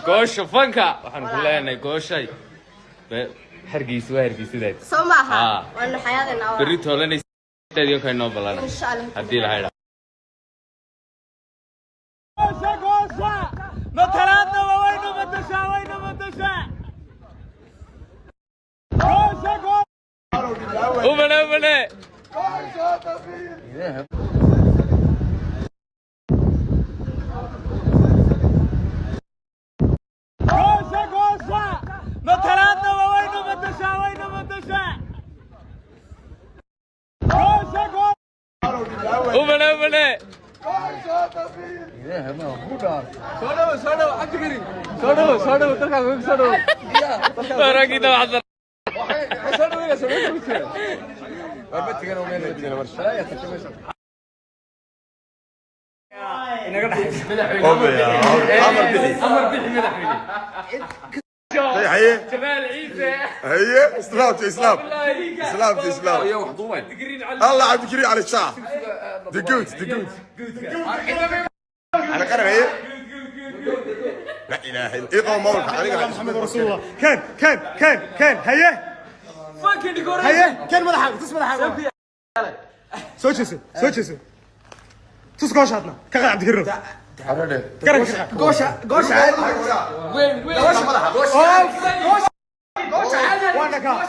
goosha fanka waxaan ku leenahay gooshay hargeysa waa hargeysideed soomaha waana xayadana bari toolanay stadium ka inoo balana insha Allah hadii la hayra goosha matalaadna waynu badashaa goosha umane matalaadna waynu badashaa umane هي جمال عيسى هي اسلام يا وحضوان الله عبد الكريم على الشعب دقوت على قرب هي لا اله الا الله مولك عليك محمد رسول الله كان هيا كان ملحق تسمع سوتشي تسكوش هاتنا كغا عبد الكريم غوشا وين غوشا وانا كا